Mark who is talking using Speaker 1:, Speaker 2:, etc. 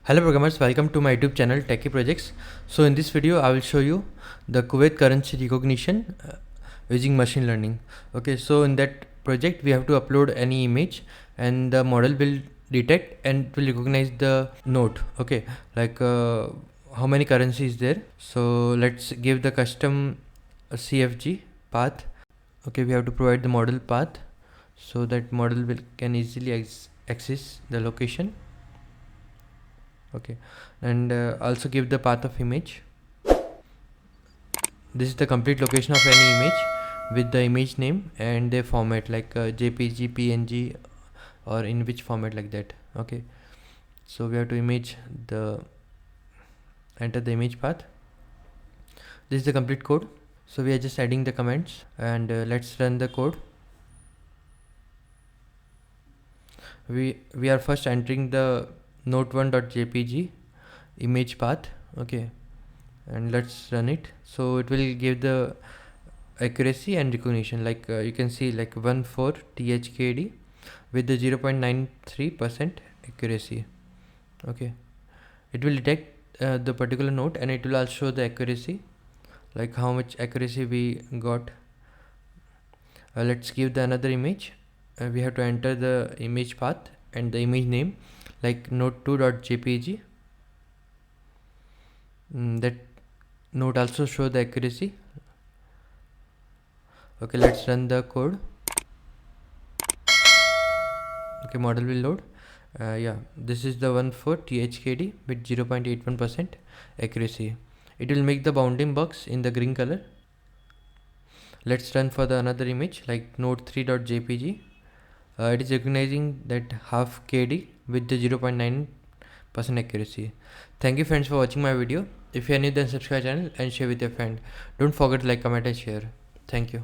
Speaker 1: Hello programmers, welcome to my YouTube channel Techie Projects. So in this video I will show you the Kuwait currency recognition using machine learning. Okay, so in that project we have to upload any image and the model will detect and will recognize the note. Okay, like how many currencies there. So let's give the custom CFG path. Okay, we have to provide the model path so that model can easily access the location. Okay, and also give the path of image. This is the complete location of any image with the image name and the format, like JPG, PNG, or in which format, like that. Okay, so we have to enter the image path. This is the complete code. So we are just adding the comments, and let's run the code. We are first entering the note1.jpg image path. Okay, and let's run it. So it will give the accuracy and recognition, like you can see, like 14 THKD with the 0.93% accuracy. Okay, it will detect the particular note, and it will also show the accuracy, like how much accuracy we got. Let's give the another image. We have to enter the image path and the image name, like note2.jpg. That note also show the accuracy. Okay, let's run the code. Okay, model will load. Yeah, this is the 14 THKD with 0.81% accuracy. It will make the bounding box in the green color. Let's run for the another image, like note3.jpg. It is recognizing that half KD with the 0.9% accuracy. Thank you friends for watching my video. If you are new, then subscribe channel and share with your friend. Don't forget to like, comment and share. Thank you.